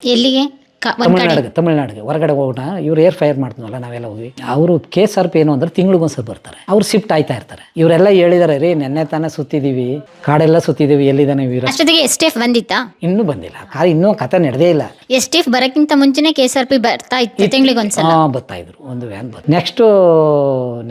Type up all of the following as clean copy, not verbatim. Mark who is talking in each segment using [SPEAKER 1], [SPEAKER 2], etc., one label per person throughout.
[SPEAKER 1] ಎಲ್ಲಿಗೆ? ಒಂದ್ ಕಡೆ
[SPEAKER 2] ತಮಿಳ್ನಾಡಿಗೆ ಹೊರಗಡೆ ಹೋಗೋಣ. ಇವ್ರು ಏರ್ ಫೈರ್ ಮಾಡ್ತೀವಲ್ಲ ನಾವೆಲ್ಲ ಹೋಗಿ, ಅವರು KSRP ಏನು ಅಂದ್ರೆ ತಿಂಗಳಿಗೊಂದ್ಸಲ ಬರ್ತಾರೆ. ಅವ್ರು ಶಿಫ್ಟ್ ಆಯ್ತಾ ಇರ್ತಾರೆ. ಇವರೆಲ್ಲ ಹೇಳಿದಾರೆ ರೀ, ನೆನ್ನೆ ತಾನೇ ಸುತ್ತಿದೀವಿ, ಕಾಡೆಲ್ಲ ಸುತ್ತಿದೀವಿ, ಎಲ್ಲಿದ್ದಾನೆ ವೀರ.
[SPEAKER 1] ಅಷ್ಟೊತ್ತಿಗೆ STF ಬಂದಿತ್ತಾ?
[SPEAKER 2] ಇನ್ನೂ ಬಂದಿಲ್ಲ, ಇನ್ನೂ ಕತೆ ನಡೆದೇ ಇಲ್ಲ.
[SPEAKER 1] STF ಬರಕ್ಕಿಂತ ಮುಂಚೆನೆ KSRP ಬರ್ತಾ ಇತ್ತು ತಿಂಗಳಿಗೊಂದ್ಸಲ.
[SPEAKER 2] ಬರ್ತಾ ಇದ್ರು, ಒಂದು ವ್ಯಾನ್ ಬಂತು. ನೆಕ್ಸ್ಟ್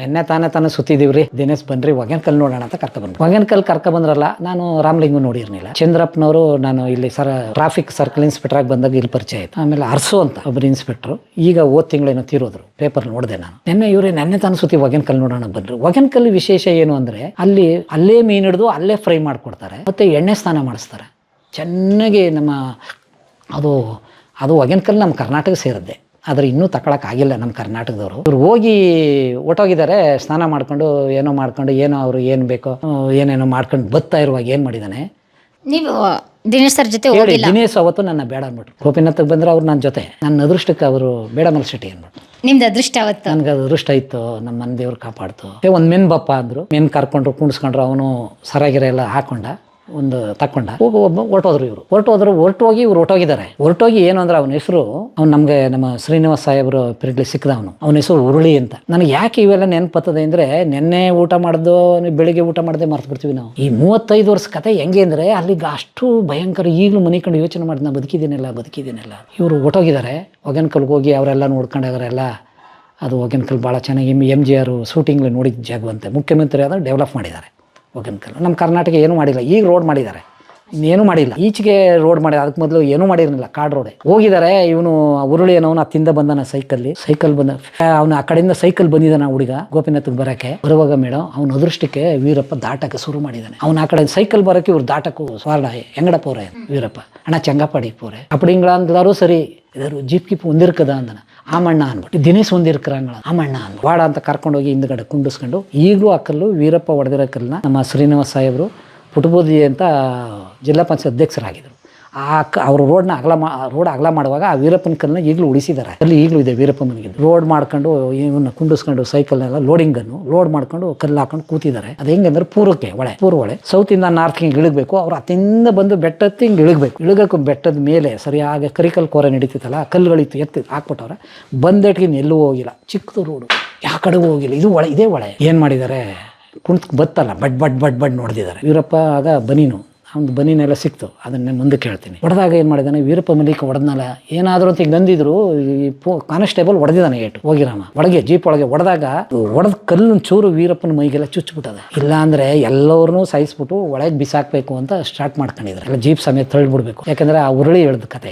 [SPEAKER 2] ನೆನ್ನೆ ತಾನೇ ಸುತ್ತಿದೀವ್ರಿ, ದಿನೇಶ್ ಬನ್ರಿ ಹೊಗೇನಕಲ್ ನೋಡೋಣ ಅಂತ ಕರ್ಕೊಂಡ್ಬಂದ್ರು. ಹೊಗೇನಕಲ್ ಬಂದ್ರಲ್ಲ, ನಾನು ರಾಮಲಿಂಗು ನೋಡಿರ್ಲಿಲ್ಲ. ಚಂದ್ರಪ್ಪನವರು ನಾನು ಇಲ್ಲಿ ಟ್ರಾಫಿಕ್ ಸರ್ಕಲ್ ಇನ್ಸ್ಪೆಕ್ಟರ್ ಆಗಿ ಬಂದಾಗ ಇಲ್ಲಿ ಪರಿಚಯ ಆಯ್ತು. ಆಮೇಲೆ ಅರ್ಸು ಅಂತ ಒಬ್ಬರು ಇನ್ಸ್ಪೆಕ್ಟರ್, ಈಗ ತಿಂಗಳೇನೋ ತೀರೋದ್ರು, ಪೇಪರ್ ನೋಡಿದೆ ನಾನು. ನೆನ್ನೆ ತಾನು ಸುತ್ತಿ ಹೊಗೇನಕಲ್ ನೋಡೋಣ ಬನ್ರಿ. ಹೊಗೇನಕಲ್ ವಿಶೇಷ ಏನು ಅಂದ್ರೆ ಅಲ್ಲೇ ಮೀನು ಹಿಡಿದು ಅಲ್ಲೇ ಫ್ರೈ ಮಾಡ್ಕೊಡ್ತಾರೆ, ಮತ್ತೆ ಎಣ್ಣೆ ಸ್ನಾನ ಮಾಡಿಸ್ತಾರೆ ಚೆನ್ನಾಗಿ. ಅದು ಹೊಗೇನಕಲ್ ನಮ್ಮ ಕರ್ನಾಟಕ ಸೇರಿದ್ದೆ, ಆದರೆ ಇನ್ನೂ ತಗೊಳಕ್ಕಾಗಿಲ್ಲ ನಮ್ಮ ಕರ್ನಾಟಕದವರು. ಇವ್ರು ಹೋಗಿ ಹೊಟ್ಟೋಗಿದ್ದಾರೆ, ಸ್ನಾನ ಮಾಡ್ಕೊಂಡು ಏನೋ ಅವರು ಏನು ಬೇಕೋ ಏನೇನೋ ಮಾಡ್ಕೊಂಡು ಬರ್ತಾ ಇರುವಾಗ ಏನು ಮಾಡಿದ್ದಾನೆ.
[SPEAKER 1] ನೀವು ದಿನೇಶ್ ಸರ್ ಜೊತೆ ಹೋಗಿಲ್ಲ?
[SPEAKER 2] ದಿನೇಶ್ ಅವತ್ತು ನನ್ನ ಬೇಡ ಅಂದ್ಬಿಟ್ರು. ಗೋಪಿನಾಥಕ್ಕೆ ಬಂದ್ರೆ ಅವ್ರು ನನ್ನ ಜೊತೆ, ನನ್ನ ಅದೃಷ್ಟಕ್ಕೆ ಅವರು ಬೇಡ ಮಲ್ಶೆಟ್ಟಿ ಅಂದ್ಬಿಟ್ಟು.
[SPEAKER 1] ನಿಮ್ದು ಅದೃಷ್ಟ ಅವತ್ತು?
[SPEAKER 2] ನನ್ಗೆ ಅದೃಷ್ಟ ಇತ್ತು, ನಮ್ಮ ಮನೆ ದೇವ್ರು ಕಾಪಾಡ್ತು. ಒಂದು ಮೆನ್ ಬಪ್ಪ ಅಂದ್ರು, ಮೆನ್ ಕರ್ಕೊಂಡ್ರು, ಕುಣಿಸ್ಕೊಂಡ್ರು. ಅವನು ಸರಾಗಿರ ಎಲ್ಲ ಹಾಕೊಂಡ, ಒಂದು ತಕ್ಕೊಂಡ, ಹೊರಟೋದ್ರು. ಹೊರಟೋಗಿ ಇವ್ರು ಹೊರಟೋಗಿ ಏನು ಅಂದ್ರೆ ಅವನ ಹೆಸರು, ನಮ್ಗೆ ನಮ್ಮ ಶ್ರೀನಿವಾಸ ಸಾಹೇಬ್ರು ಪಿರಿಯಡ್ಲಿ ಸಿಕ್ಕದ ಅವನ ಹೆಸರು ಉರುಳಿ ಅಂತ. ನನಗೆ ಯಾಕೆ ಇವೆಲ್ಲ ನೆನಪತ್ತದೆ ಅಂದ್ರೆ, ನೆನ್ನೆ ಊಟ ಮಾಡ್ದು ಬೆಳಿಗ್ಗೆ ಊಟ ಮಾಡದೆ ಮರ್ತು ಬಿಡ್ತೀವಿ ನಾವು. ಈ 35 ವರ್ಷ ಕತೆ ಹೆಂಗೆ ಅಂದ್ರೆ ಅಲ್ಲಿಗೆ ಅಷ್ಟು ಭಯಂಕರ. ಈಗಲೂ ಮನೆ ಕಂಡು ಯೋಚನೆ ಮಾಡಿ ನಾ ಬದುಕಿದ್ದೀನಲ್ಲ. ಇವರು ಹೊರಟೋಗಿದ್ದಾರೆ. ಹೊಗೇನಕಲ್ಗೆ ಹೋಗಿ ಅವರೆಲ್ಲ ನೋಡ್ಕೊಂಡಾಗರೆಲ್ಲ. ಅದು ಹೊಗೇನಕಲ್ ಭಾಳ ಚೆನ್ನಾಗಿ MGR ಶೂಟಿಂಗ್ಲಿ ನೋಡಿದ ಜಾಗವಂತೆ. ಮುಖ್ಯಮಂತ್ರಿ ಆದ್ರೆ ಡೆವಲಪ್ ಮಾಡಿದ್ದಾರೆ ಹೊಗೇನಕಲ್. ನಮ್ಮ ಕರ್ನಾಟಕ ಏನೂ ಮಾಡಿಲ್ಲ, ಈಗ ರೋಡ್ ಮಾಡಿದ್ದಾರೆ, ಇನ್ನೇನು ಮಾಡಿಲ್ಲ. ಈಚೆಗೆ ರೋಡ್ ಮಾಡಿ, ಅದಕ್ಕೆ ಮೊದಲು ಏನೂ ಮಾಡಿರಲಿಲ್ಲ, ಕಾರ್ಡ್ ರೋಡೆ ಹೋಗಿದ್ದಾರೆ. ಇವನು ಉರುಳಿ ಏನವನು ಹತ್ತಿಂದ ಬಂದಾನ, ಸೈಕಲ್ ಬಂದ. ಅವನು ಆ ಕಡೆಯಿಂದ ಸೈಕಲ್ ಬಂದಿದ್ದಾನ ಹುಡುಗ ಗೋಪಿನಾಥಕ್ಕೆ ಬರೋಕ್ಕೆ. ಬರುವಾಗ ಮೇಡಮ್ ಅವನ ಅದೃಷ್ಟಕ್ಕೆ ವೀರಪ್ಪ ದಾಟಕ್ಕೆ ಶುರು ಮಾಡಿದ್ದಾನೆ. ಅವ್ನು ಆ ಕಡೆ ಸೈಕಲ್ ಬರೋಕ್ಕೆ ಇವ್ರು ದಾಟಕ್ಕೂ ಸ್ವಾರ್ಡ ಎಂಗಡ ಪೋರೆ ವೀರಪ್ಪ ಅಣ್ಣ ಚಂಗಪಾಡಿ ಪೋರೆ ಅಪ್ಪಡಿಂಗಳ ಅಂದಾರು ಸರಿ. ಇದರು ಜೀಪ್ ಗಿಪ್ ಒಂದಿರ್ಕದ ಅಂದನ. ಆಮಣ್ಣ ಅಂದ್ಬಿಟ್ಟು ದಿನೇಶ್ ಒಂದಿರ್ಕರಂಗಳ ಆಮಣ್ಣ ಅಂದ್ ವಾಡ ಅಂತ ಕರ್ಕೊಂಡೋಗಿ ಹಿಂದ್ಗಡೆ ಕುಂಡಿಸ್ಕೊಂಡು. ಈಗಲೂ ಆ ಕಲ್ಲು ವೀರಪ್ಪ ಹೊಡೆದಿರೋ ಕಲ್ಲನ್ನ ನಮ್ಮ ಶ್ರೀನಿವಾಸ ಸಾಹೇಬರು ಪುಟಬೋದಿ ಅಂತ ಜಿಲ್ಲಾ ಪಂಚಾಯತ್ ಅಧ್ಯಕ್ಷರಾಗಿದ್ದರು. ಅವರು ರೋಡ್ ಅಗಲ ಮಾಡುವಾಗ ಆ ವೀರಪ್ಪನ ಕಲ್ಲನ್ನ ಈಗಲೂ ಉಳಿಸಿದ್ದಾರೆ. ಅಲ್ಲಿ ಈಗಲೂ ಇದೆ ವೀರಪ್ಪ ಮನೆಗೆ. ರೋಡ್ ಮಾಡ್ಕೊಂಡು ಇವನ್ನ ಕುಂಡಿಸ್ಕೊಂಡು ಸೈಕಲ್ನೆಲ್ಲ ಲೋಡಿಂಗನ್ನು ಲೋಡ್ ಮಾಡ್ಕೊಂಡು ಕಲ್ಲು ಹಾಕೊಂಡು ಕೂತಿದ್ದಾರೆ. ಅದು ಹೆಂಗಂದ್ರೆ ಪೂರ್ವ ಹೊಳೆ ಸೌತಿಂದ ನಾರ್ತ್ ಹಿಂಗೆ ಇಳಿಗಬೇಕು. ಅವ್ರು ಅತ್ತಿಂದ ಬಂದು ಬೆಟ್ಟತ್ತಿ ಹಿಂಗೆ ಇಳಿಗಬೇಕು. ಬೆಟ್ಟದ ಮೇಲೆ ಸರಿಯಾಗಿ ಕರಿಕಲ್ ಕೋರೆ ನಡೀತಿತ್ತಲ್ಲ, ಕಲ್ಲುಗಳಿತ್ತು ಎತ್ತಿ ಹಾಕ್ಬಿಟ್ಟವ್ರೆ. ಬಂದೆಟ್ಗಿನ್ ಎಲ್ಲೂ ಹೋಗಿಲ್ಲ, ಚಿಕ್ಕದು ರೋಡು, ಯಾವ ಕಡೆಗೂ ಹೋಗಿಲ್ಲ. ಇದೇ ಹೊಳೆ ಏನು ಮಾಡಿದ್ದಾರೆ, ಕುಣ್ತ್ ಬತ್ತಲ್ಲ ಬಡ್ ನೋಡ್ದಿದ್ದಾರೆ. ವೀರಪ್ಪ ಆಗ ಬನೀನು, ಅವ್ನು ಬನೀನೆಲ್ಲ ಸಿಕ್ತು. ಅದನ್ನೇ ಮುಂದಕ್ಕೆ ಹೇಳ್ತೀನಿ. ಹೊಡೆದಾಗ ಏನು ಮಾಡಿದ್ದಾನೆ, ವೀರಪ್ಪ ಮಲಿಕ ಹೊಡೆದ್ನಲ್ಲ ಏನಾದರೂ ಅಂತ ಹಿಂಗೆ ಅಂದಿದ್ರು. ಈ ಕಾನ್ಸ್ಟೇಬಲ್ ಹೊಡೆದಿದ್ದಾನೆ ಏಟು ಹೋಗಿರಾಮ ಒಳಗೆ, ಜೀಪ್ ಒಳಗೆ ಹೊಡೆದಾಗ ಕಲ್ಲು ಚೂರು ವೀರಪ್ಪನ ಮೈಗೆಲ್ಲ ಚುಚ್ಚಿಬಿಟ್ಟದೆ. ಇಲ್ಲ ಅಂದರೆ ಎಲ್ಲವ್ರನ್ನೂ ಸಾಯಿಸ್ಬಿಟ್ಟು ಒಳಗೆ ಬಿಸಾಕಬೇಕು ಅಂತ ಸ್ಟಾರ್ಟ್ ಮಾಡ್ಕೊಂಡಿದ್ದಾರೆ. ಎಲ್ಲ ಜೀಪ್ ಸಮೇತ ತಳ್ಳಿಬಿಡ್ಬೇಕು. ಯಾಕಂದರೆ ಆ ಉರುಳಿ ಹೇಳ್ದ ಕತೆ.